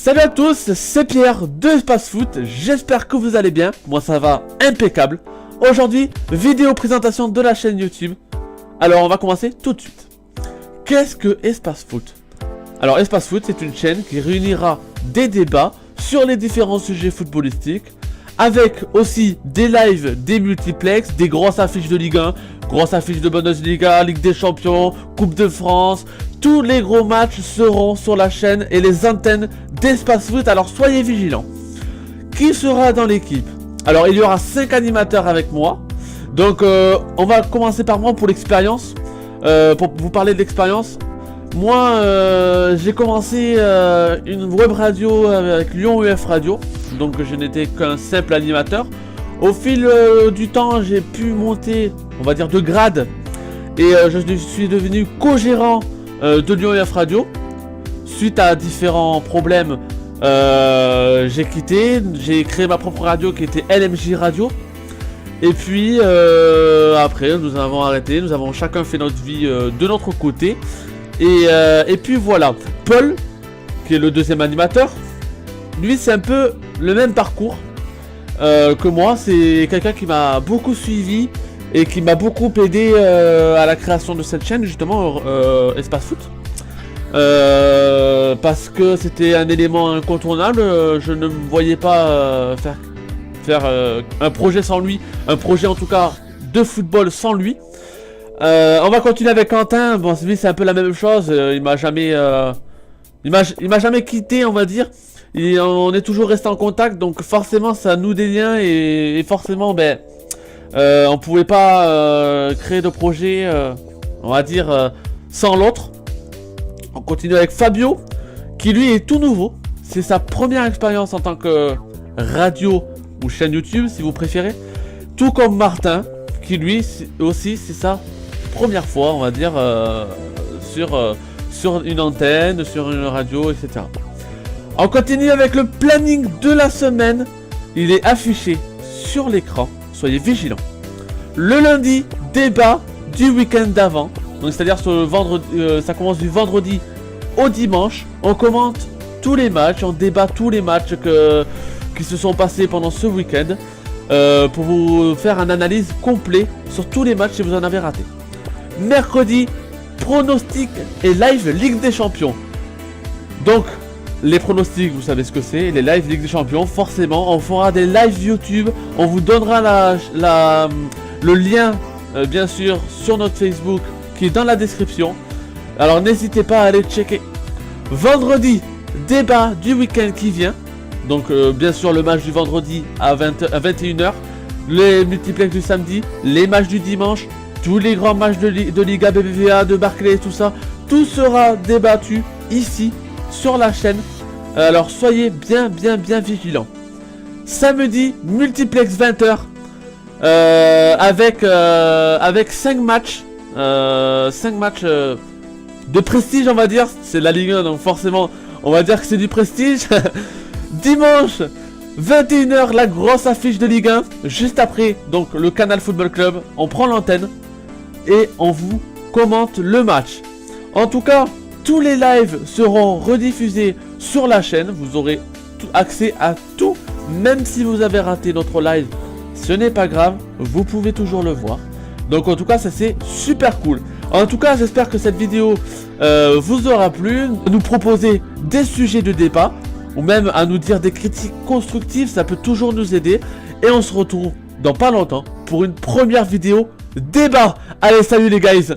Salut à tous, c'est Pierre de Espace Foot, j'espère que vous allez bien, moi ça va impeccable. Aujourd'hui, vidéo présentation de la chaîne YouTube. Alors on va commencer tout de suite. Qu'est-ce que Espace Foot? Alors Espace Foot, c'est une chaîne qui réunira des débats sur les différents sujets footballistiques, avec aussi des lives, des multiplex, des grosses affiches de Ligue 1, grosses affiches de Bundesliga, Ligue des Champions, Coupe de France. Tous les gros matchs seront sur la chaîne et les antennes d'Espace Foot, alors soyez vigilants. Qui sera dans l'équipe? Alors il y aura 5 animateurs avec moi. Donc on va commencer par moi pour l'expérience. Pour vous parler de l'expérience. Moi j'ai commencé une web radio avec Lyon UF Radio. Donc je n'étais qu'un simple animateur. Au fil du temps j'ai pu monter, on va dire, de grade. Et je suis devenu co-gérant de Lyon UF Radio. Suite à différents problèmes, j'ai quitté, j'ai créé ma propre radio qui était LMJ Radio. Et puis après nous avons arrêté, nous avons chacun fait notre vie de notre côté. Et puis voilà, Paul, qui est le deuxième animateur, lui c'est un peu le même parcours que moi. C'est quelqu'un qui m'a beaucoup suivi et qui m'a beaucoup aidé à la création de cette chaîne, justement, Espace Foot. Parce que c'était un élément incontournable. Je ne me voyais pas faire un projet sans lui, un projet en tout cas de football sans lui. On va continuer avec Quentin. Bon, lui c'est un peu la même chose. Il m'a jamais quitté, on va dire. On est toujours resté en contact, donc forcément ça noue des liens et forcément on pouvait pas créer de projet, on va dire, sans l'autre. On continue avec Fabio, qui lui est tout nouveau. C'est sa première expérience en tant que radio ou chaîne YouTube, si vous préférez. Tout comme Martin, qui lui aussi c'est sa première fois, on va dire, sur une antenne, sur une radio, etc. On continue avec le planning de la semaine. Il est affiché sur l'écran. Soyez vigilants. Le lundi, débat du week-end d'avant. Donc c'est-à-dire sur le vendredi, ça commence du vendredi au dimanche. On commente tous les matchs, on débat tous les matchs qui se sont passés pendant ce week-end, pour vous faire une analyse complète sur tous les matchs si vous en avez raté. Mercredi, pronostic et live Ligue des Champions. Donc les pronostics, vous savez ce que c'est, les lives Ligue des Champions, forcément, on fera des lives YouTube, on vous donnera le lien, bien sûr, sur notre Facebook, qui est dans la description. Alors n'hésitez pas à aller checker. Vendredi, débat du week-end qui vient. Donc bien sûr le match du vendredi à 21h, les multiplex du samedi, les matchs du dimanche, tous les grands matchs de Liga, BBVA, de Barclays, tout ça. Tout sera débattu ici, sur la chaîne. Alors soyez bien vigilants. Samedi, multiplex 20h, avec 5 matchs, 5 matchs de prestige, on va dire. C'est la Ligue 1, donc forcément on va dire que c'est du prestige. Dimanche 21h, la grosse affiche de Ligue 1. Juste après, donc, le Canal Football Club. On prend l'antenne et on vous commente le match. En tout cas, tous les lives seront rediffusés sur la chaîne. Vous aurez accès à tout. Même si vous avez raté notre live, ce n'est pas grave, vous pouvez toujours le voir. Donc en tout cas, ça c'est super cool. En tout cas, j'espère que cette vidéo vous aura plu. Nous proposer des sujets de débat, ou même à nous dire des critiques constructives, ça peut toujours nous aider. Et on se retrouve dans pas longtemps pour une première vidéo débat. Allez, salut les guys!